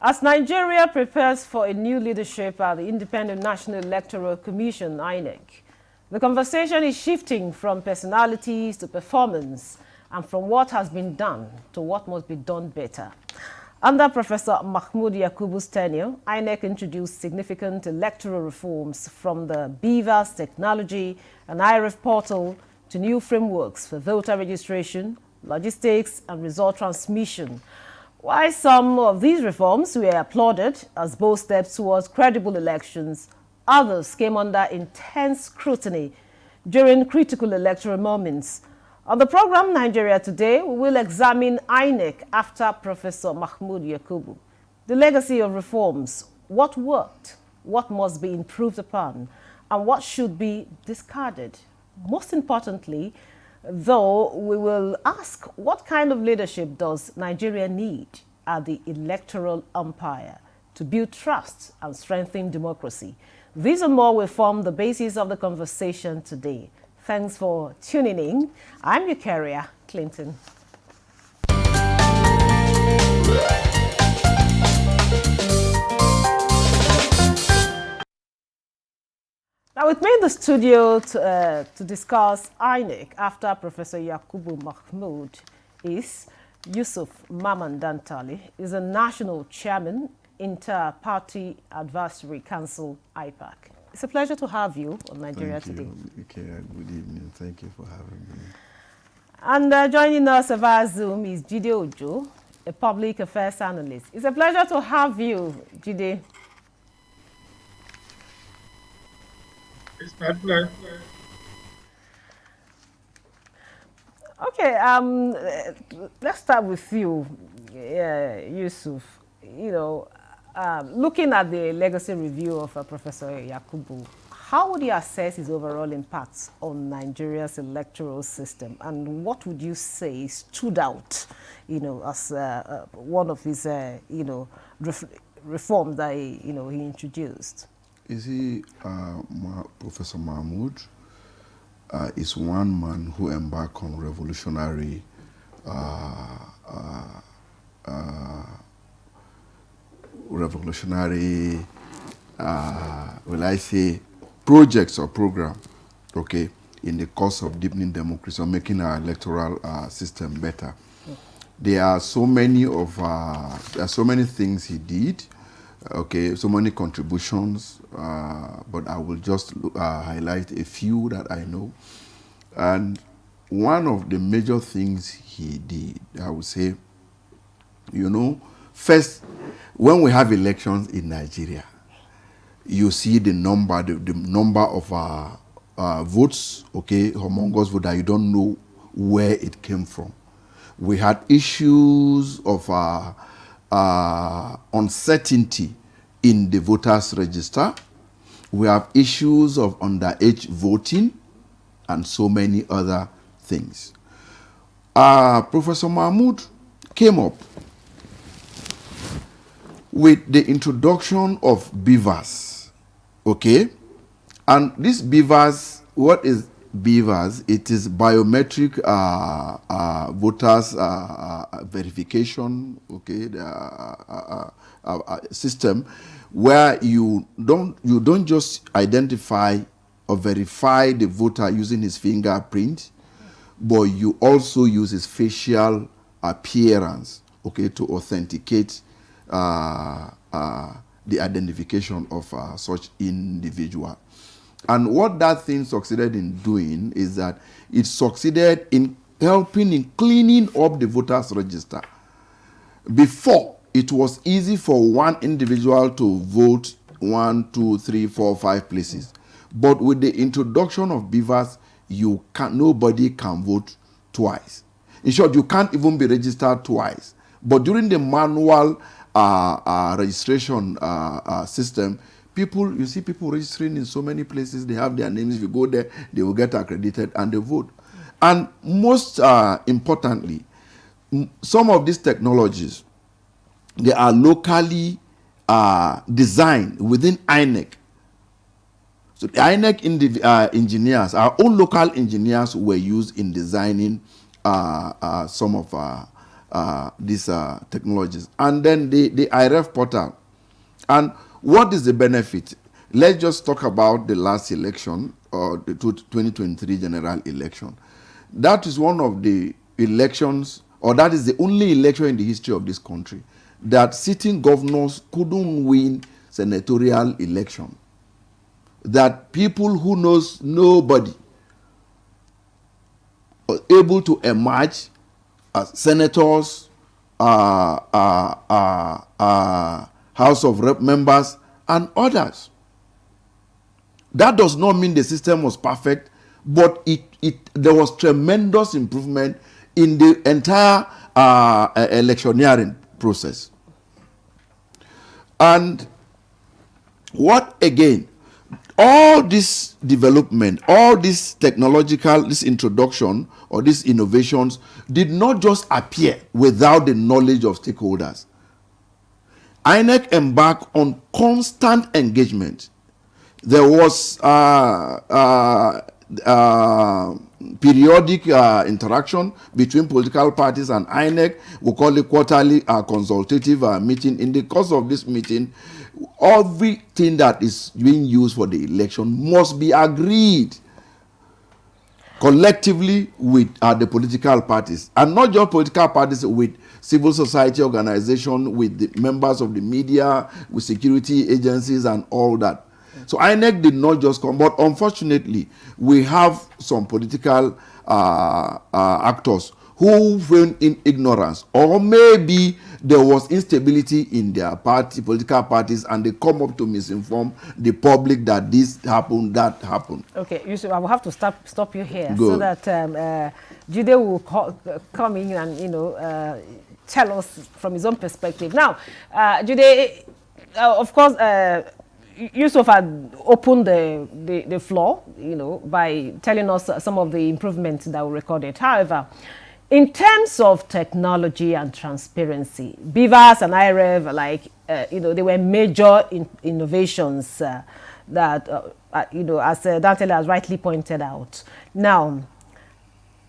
As Nigeria prepares for a new leadership at the Independent National Electoral Commission, Inec, the conversation is shifting from personalities to performance and from what has been done to what must be done better. Under Professor Mahmood Yakubu's tenure, Inec introduced significant electoral reforms from the BVAS technology and IRF portal to new frameworks for voter registration, logistics, and result transmission. While some of these reforms were applauded as bold steps towards credible elections, others came under intense scrutiny during critical electoral moments. On the program Nigeria Today, we will examine Inec after Professor Mahmood Yakubu. The legacy of reforms, what worked, what must be improved upon, and what should be discarded. Most importantly, though, we will ask what kind of leadership does Nigeria need at the electoral umpire to build trust and strengthen democracy. These and more will form the basis of the conversation today. Thanks for tuning in. I'm your carrier, Clinton. Now, with me in the studio to discuss Inec after Professor Yakubu Mahmood is Yusuf Mamandantali. He's a national chairman, Inter-Party Advisory Council, IPAC. It's a pleasure to have you on Nigeria Today. Okay, good evening. Thank you for having me. And joining us via Zoom is Jide Ojo, a public affairs analyst. It's a pleasure to have you, Jide. It's my pleasure. Okay, let's start with you, Yusuf. You know, looking at the legacy review of Professor Yakubu, how would you assess his overall impact on Nigeria's electoral system, and what would you say stood out, you know, as one of his, reforms that he introduced? You see, Professor Mahmood is one man who embarked on revolutionary will I say, projects or program, okay, in the course of deepening democracy or making our electoral system better. There are so many things he did, okay, so many contributions, but I will just highlight a few that I know. And one of the major things he did, I would say, you know, first, when we have elections in Nigeria, you see the number of votes, okay, humongous vote that you don't know where it came from. We had issues of uncertainty in the voters register. We have issues of underage voting and so many other things. Professor Mahmood came up with the introduction of BVAS, okay? And this BVAS, what is BVAS? It is biometric voters verification, okay, system, where you don't just identify or verify the voter using his fingerprint, but you also use his facial appearance, okay, to authenticate the identification of such individual. And what that thing succeeded in doing is that it succeeded in helping in cleaning up the voters register. Before, it was easy for one individual to vote 1, 2, 3, 4, 5 places. But with the introduction of BVAS, nobody can vote twice. In short, you can't even be registered twice. But during the manual registration system, you see people registering in so many places. They have their names. If you go there, they will get accredited and they vote. And most importantly, some of these technologies, they are locally designed within Inec. So the Inec engineers, our own local engineers, were used in designing some of these technologies. And then the IRF portal. And what is the benefit? Let's just talk about the last election, or the 2023 general election. That is one of the elections, or that is the only election in the history of this country that sitting governors couldn't win senatorial election. That people who knows nobody are able to emerge as senators, House of Rep members, and others. That does not mean the system was perfect, but there was tremendous improvement in the entire electioneering process. And what again? All this development, all this technological, this introduction or these innovations did not just appear without the knowledge of stakeholders. Inec embarked on constant engagement. There was periodic interaction between political parties and Inec. We call it quarterly consultative meeting. In the course of this meeting, everything that is being used for the election must be agreed collectively with the political parties, and not just political parties, with civil society organization, with the members of the media, with security agencies and all that. So INEC did not just come, but unfortunately, we have some political actors who went in ignorance, or maybe there was instability in their political parties, and they come up to misinform the public that this happened, that happened. Okay, Yusuf, I will have to stop you here. Good. So that Jude will come in and tell us from his own perspective. Now, Jude, of course, Yusuf had opened the floor, by telling us some of the improvements that were recorded. However, in terms of technology and transparency, BVAS and IREV, they were major innovations that, as Dantele has rightly pointed out. Now,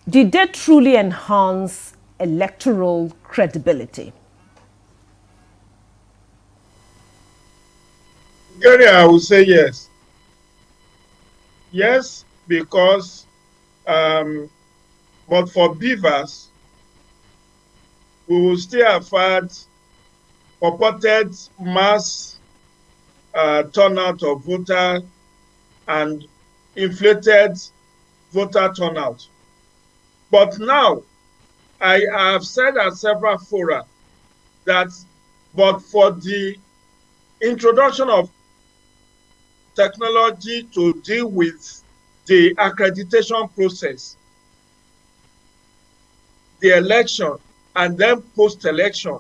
did they truly enhance electoral credibility? Gary, I would say yes. Yes, because, but for beavers, we will still have had purported mass turnout of voters and inflated voter turnout. But now, I have said at several fora that, but for the introduction of technology to deal with the accreditation process, the election, and then post-election,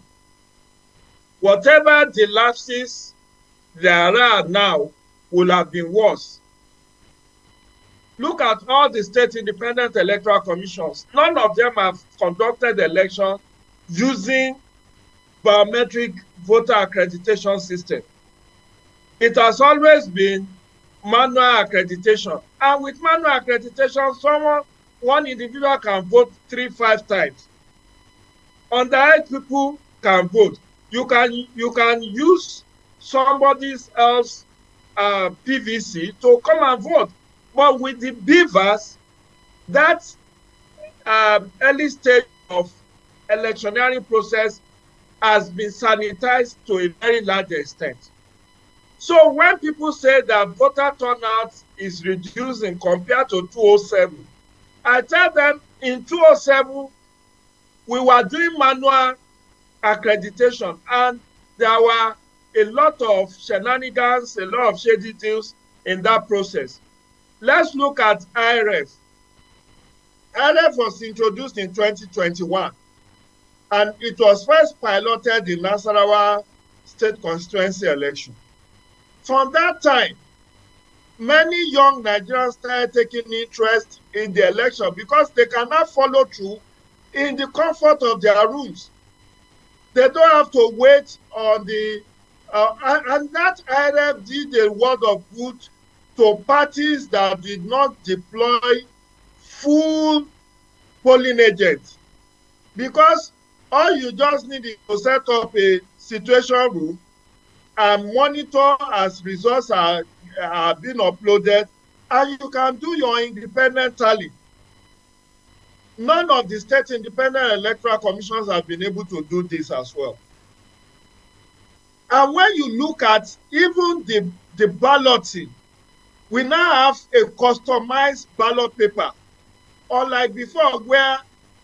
whatever the lapses there are now will have been worse. Look at all the state independent electoral commissions. None of them have conducted the election using biometric voter accreditation system. It has always been manual accreditation. And with manual accreditation, one individual can vote 3-5 times. Underage people can vote. You can use somebody else's PVC to come and vote. But with the beavers, that early stage of electioneering process has been sanitized to a very large extent. So when people say that voter turnout is reducing compared to 2007, I tell them in 2007, we were doing manual accreditation, and there were a lot of shenanigans, a lot of shady deals in that process. Let's look at IRF. IRF was introduced in 2021, and it was first piloted in Nasarawa State Constituency election. From that time, many young Nigerians started taking interest in the election because they cannot follow through in the comfort of their rooms. They don't have to wait on the... and that IRF did a word of good to parties that did not deploy full polling agents. Because All you just need is to set up a situation room and monitor as results are being uploaded, and you can do your independent tally. None of the state independent electoral commissions have been able to do this as well. And when you look at even the balloting, we now have a customized ballot paper. Unlike before, where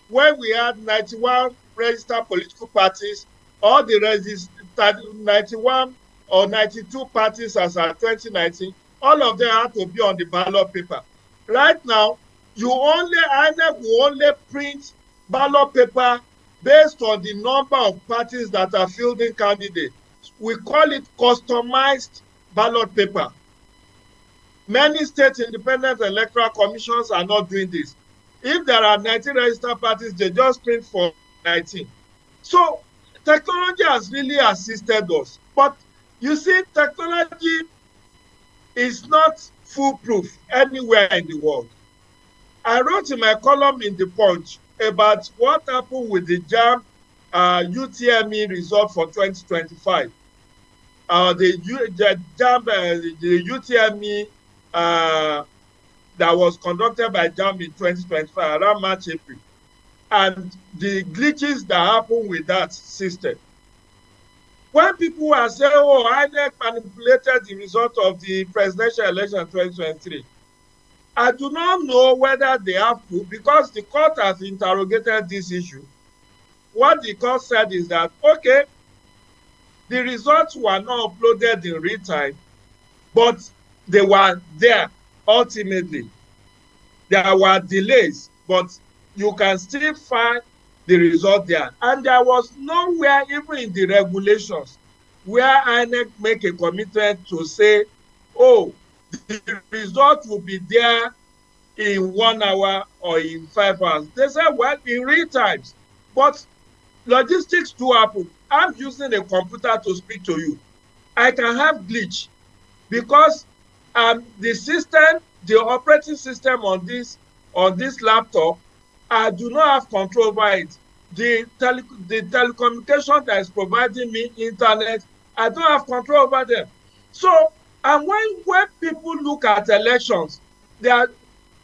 when we had 91 registered political parties, all the 91 or 92 parties as at 2019, all of them had to be on the ballot paper. Right now, INEC will only print ballot paper based on the number of parties that are fielding candidates. We call it customized ballot paper. Many state independent electoral commissions are not doing this. If there are 19 registered parties, they just print for 19. So technology has really assisted us. But you see, technology is not foolproof anywhere in the world. I wrote in my column in The Punch about what happened with the JAMB UTME result for 2025. The UTME that was conducted by JAMB in 2025 around March, April, and the glitches that happened with that system. When people are saying, oh, INEC manipulated the result of the presidential election 2023, I do not know whether they have to, because the court has interrogated this issue. What the court said is that, okay, the results were not uploaded in real time, but they were there ultimately. There were delays, but you can still find the result there. And there was nowhere, even in the regulations, where INEC make a commitment to say, oh, the result will be there in 1 hour or in 5 hours. They said, well, in real times. But logistics do happen. I'm using a computer to speak to you. I can have glitch because the system, the operating system on this laptop, I do not have control over it. The telecommunication that is providing me internet, I don't have control over them. So, and when people look at elections, there are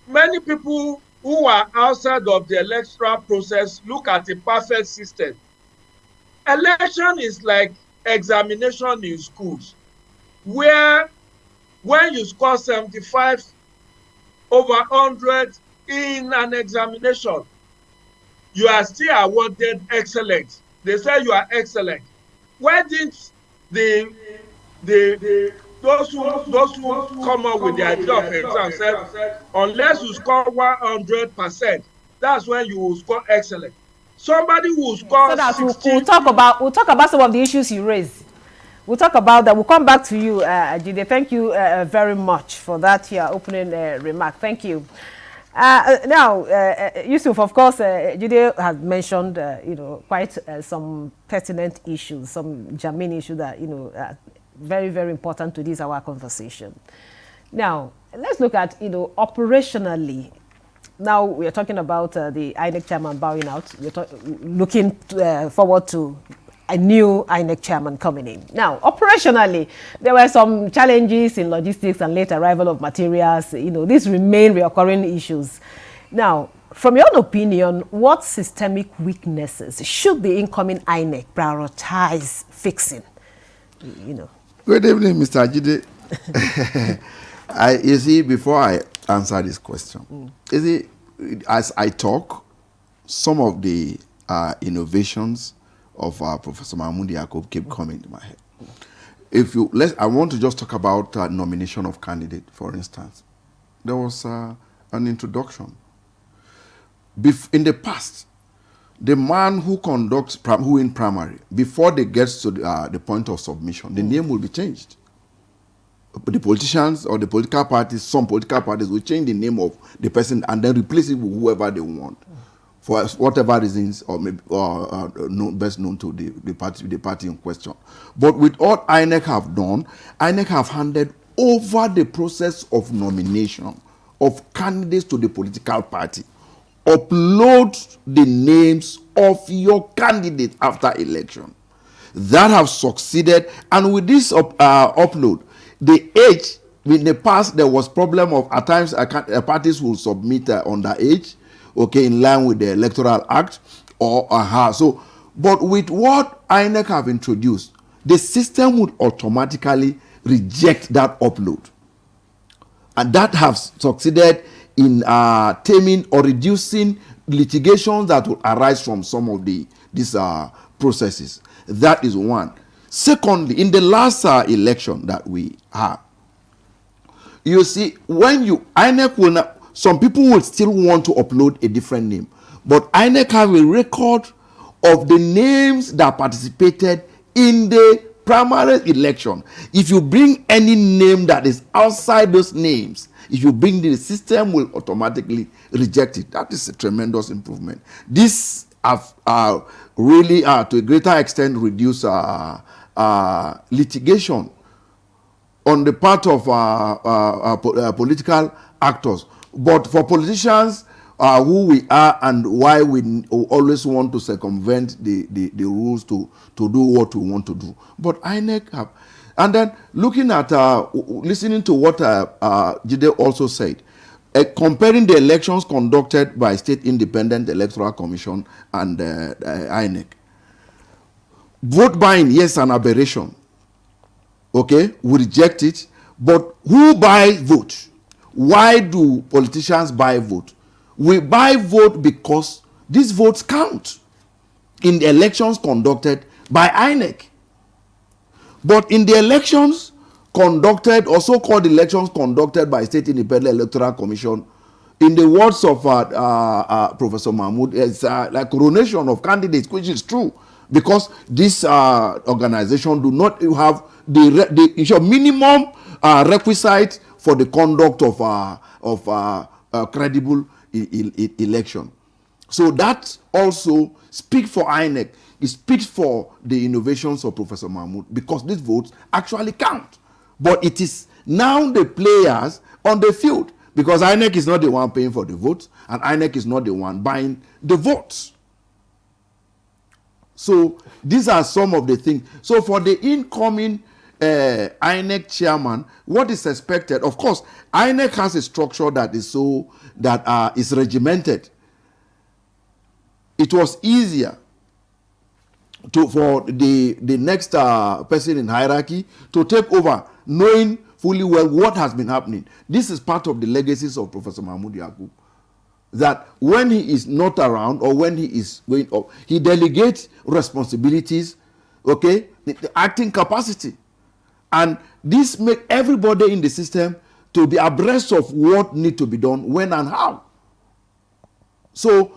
many people who are outside of the electoral process look at a perfect system. Election is like examination in schools, where when you score 75 over 100 in an examination, you are still awarded excellent. They say you are excellent. Why didn't those who come up with the idea of exam said, unless you score 100%, that's when you will score excellent. Somebody who scores so that 60. we'll talk about some of the issues you raised. We'll talk about that. We'll come back to you, Jide. Thank you very much for that your opening remark. Thank you. Now, Yusuf, of course, Jide has mentioned, quite some pertinent issues, some germane issues that, very, very important to this, our conversation. Now, let's look at, operationally. Now, we are talking about the INEC chairman bowing out. We're looking forward to a new INEC chairman coming in. Now, operationally, there were some challenges in logistics and late arrival of materials. These remain recurring issues. Now, from your own opinion, what systemic weaknesses should the incoming INEC prioritize fixing? Good evening, Mr. Jide. You see, before I answer this question, you see, as I talk, some of the innovations of Professor Mahmood Yakubu keep coming to my head. I want to just talk about nomination of candidate, for instance. There was an introduction. In the past, the man who conducts, who in primary, before they get to the point of submission, the name will be changed. The politicians or the political parties, some political parties will change the name of the person and then replace it with whoever they want, for whatever reasons, or maybe best known to the party in question. But with what INEC have done, INEC have handed over the process of nomination of candidates to the political party. upload the names of your candidate after election. That have succeeded, and with this upload, the age, in the past there was problem of at times parties will submit underage, okay, in line with the Electoral Act or so. But with what INEC have introduced, the system would automatically reject that upload, and that has succeeded in taming or reducing litigations that will arise from some of these processes. That is one. Secondly, in the last election that we had, you see, when INEC will not, some people will still want to upload a different name, but INEC have a record of the names that participated in the primary election. If you bring any name that is outside those names, if you bring the system will automatically reject it. That is a tremendous improvement. This have really to a greater extent reduced litigation on the part of political actors. But for politicians, who we are and why we always want to circumvent the rules to do what we want to do. But INEC have, and then looking at listening to what Jide also said, comparing the elections conducted by State Independent Electoral Commission and INEC. Vote buying, yes, an aberration. Okay, we reject it. But who buys vote? Why do politicians buy vote? We buy vote because these votes count in the elections conducted by INEC. But in the elections conducted, or so-called elections conducted by State Independent Electoral Commission, in the words of Professor Mahmood, it's like coronation of candidates, which is true, because this organization do not have the minimum requisite for the conduct of credible election. So that also speaks for INEC. It speaks for the innovations of Professor Mahmood, because these votes actually count. But it is now the players on the field, because INEC is not the one paying for the votes, and INEC is not the one buying the votes. So these are some of the things. So for the incoming INEC chairman, what is expected? Of course, INEC has a structure that is regimented. It was easier for the next person in hierarchy to take over, knowing fully well what has been happening. This is part of the legacies of Professor Mahmood Yakubu, that when he is not around or when he is going up, he delegates responsibilities, okay, the acting capacity. And this makes everybody in the system to be abreast of what needs to be done, when and how. So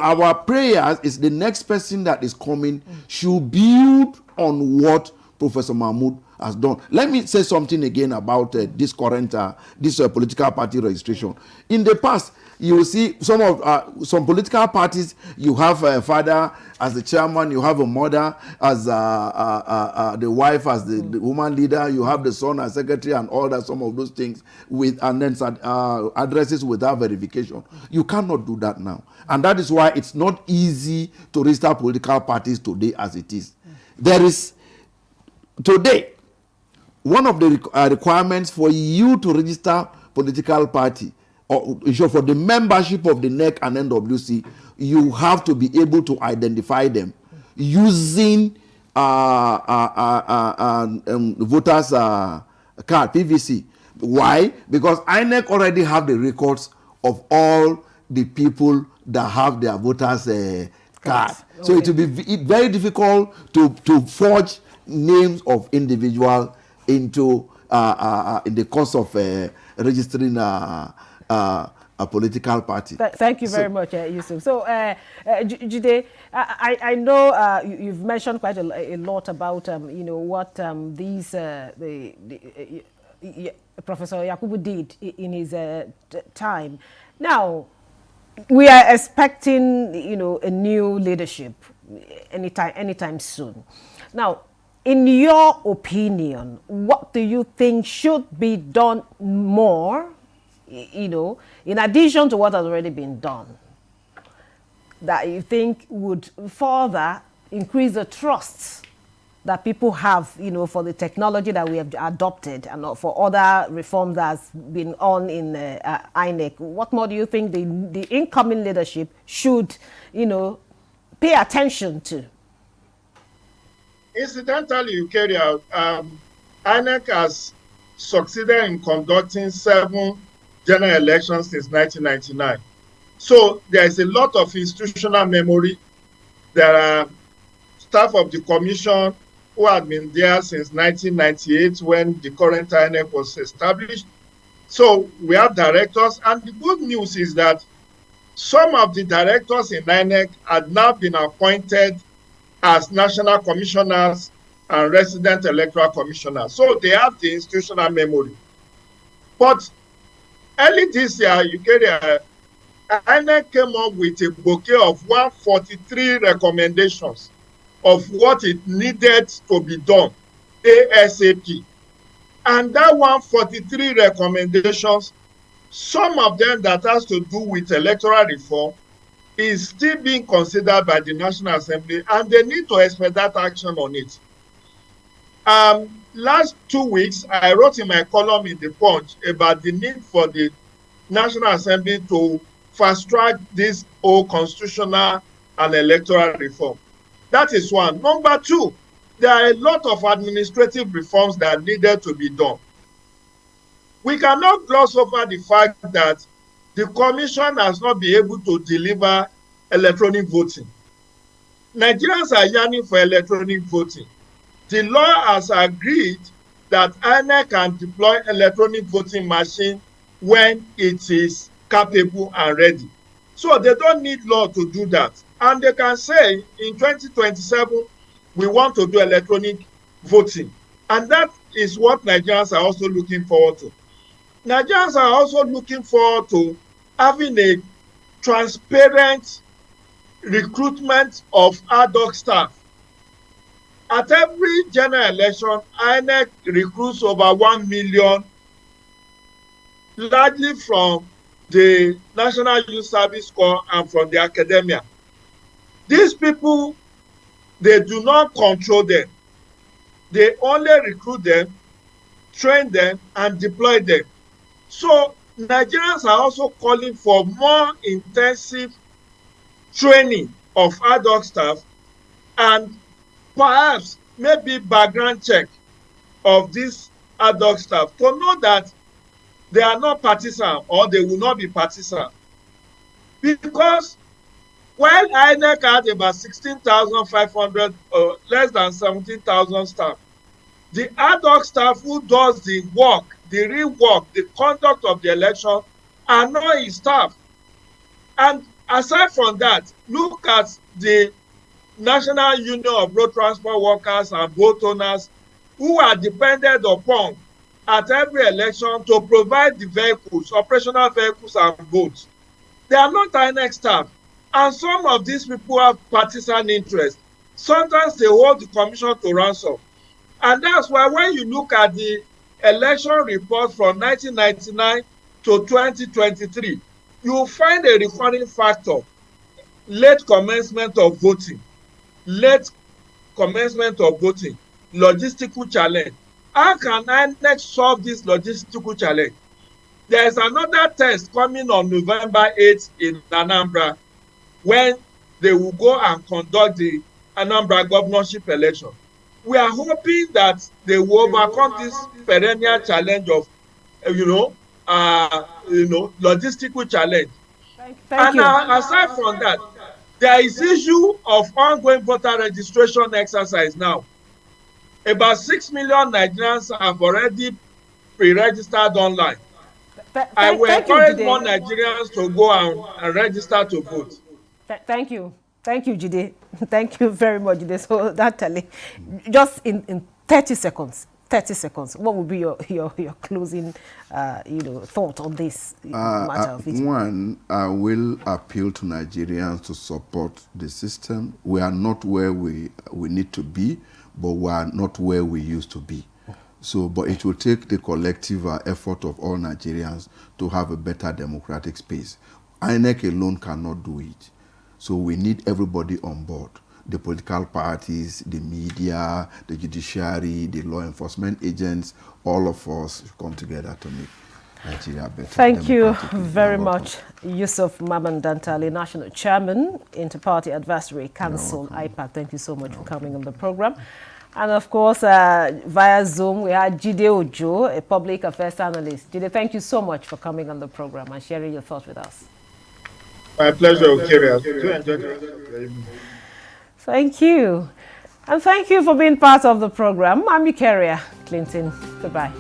our prayers is the next person that is coming should build on what Professor Mahmood has done. Let me say something again about this current political party registration. In the past, you will see some political parties, you have a father as the chairman, you have a mother as the wife as the woman leader, you have the son as secretary and all that, some of those things, and then addresses without verification. You cannot do that now. And that is why it's not easy to register political parties today as it is. There is, today, one of the requirements for you to register political party, or for the membership of the NEC and NWC, you have to be able to identify them using voters card, PVC. Why? Because INEC already have the records of all the people that have their voters card. Okay. So it will be very difficult to forge names of individuals into in the course of registering a political party. Thank you very much, Yusuf. So, Jide, I know you've mentioned quite a lot about what Professor Yakubu did in his time. Now, we are expecting a new leadership anytime soon. Now, in your opinion, what do you think should be done more you know, in addition to what has already been done, that you think would further increase the trust that people have, you know, for the technology that we have adopted and for other reforms that's been on in INEC? What more do you think the incoming leadership should, you know, pay attention to? Incidentally, you carry out, INEC has succeeded in conducting 7 general elections since 1999. So there is a lot of institutional memory. There are staff of the commission who had been there since 1998 when the current INEC was established. So we have directors, and the good news is that some of the directors in INEC had now been appointed as national commissioners and resident electoral commissioners. So they have the institutional memory. But early this year, INEC came up with a bouquet of 143 recommendations of what it needed to be done ASAP. And that 143 recommendations, some of them that has to do with electoral reform, is still being considered by the National Assembly, and they need to expedite action on it. Last 2 weeks, I wrote in my column in the Punch about the need for the National Assembly to fast-track this whole constitutional and electoral reform. That is one. Number 2, there are a lot of administrative reforms that needed to be done. We cannot gloss over the fact that the commission has not been able to deliver electronic voting. Nigerians are yearning for electronic voting. The law has agreed that INEC can deploy electronic voting machine when it is capable and ready. So they don't need law to do that. And they can say in 2027, we want to do electronic voting. And that is what Nigerians are also looking forward to. Nigerians are also looking forward to having a transparent recruitment of ad hoc staff. At every general election, INEC recruits over 1 million, largely from the National Youth Service Corps and from the academia. These people, they do not control them. They only recruit them, train them, and deploy them. So Nigerians are also calling for more intensive training of ad hoc staff and perhaps maybe background check of this ad hoc staff to know that they are not partisan or they will not be partisan. Because while INEC had about 16,500 or less than 17,000 staff, the ad hoc staff who does the work, the real work, the conduct of the election are not his staff. And aside from that, look at the National Union of Road Transport Workers and Boat Owners who are depended upon at every election to provide the vehicles, operational vehicles and boats. They are not INEC staff. And some of these people have partisan interest. Sometimes they hold the commission to ransom. And that's why when you look at the election report from 1999 to 2023, you will find a recurring factor: late commencement of voting, logistical challenge. How can INEC solve this logistical challenge? There is another test coming on November 8th in Anambra, when they will go and conduct the Anambra governorship election. We are hoping that they will overcome this perennial challenge of, logistical challenge. Thank you. Aside from that, there is issue of ongoing voter registration exercise now. About 6 million Nigerians have already pre-registered online. I will encourage more Nigerians to go and register to vote. Thank you. Thank you, Jide. Thank you very much, Jide. So that just in 30 seconds, what would be your closing thought on this matter of it? One, I will appeal to Nigerians to support the system. We are not where we need to be, but we are not where we used to be. So, but it will take the collective effort of all Nigerians to have a better democratic space. INEC alone cannot do it. So we need everybody on board. The political parties, the media, the judiciary, the law enforcement agents, all of us come together to make Nigeria better. Thank you very much, Yusuf Mamandantali, National Chairman, Inter-Party Advisory Council, IPAC. Thank you so much for coming on the program. And of course, via Zoom, we had Jide Ojo, a public affairs analyst. Jide, thank you so much for coming on the program and sharing your thoughts with us. My pleasure, Kyria. To enjoy the rest of the evening. Thank you. And thank you for being part of the program. I'm Eukaria Clinton. Goodbye.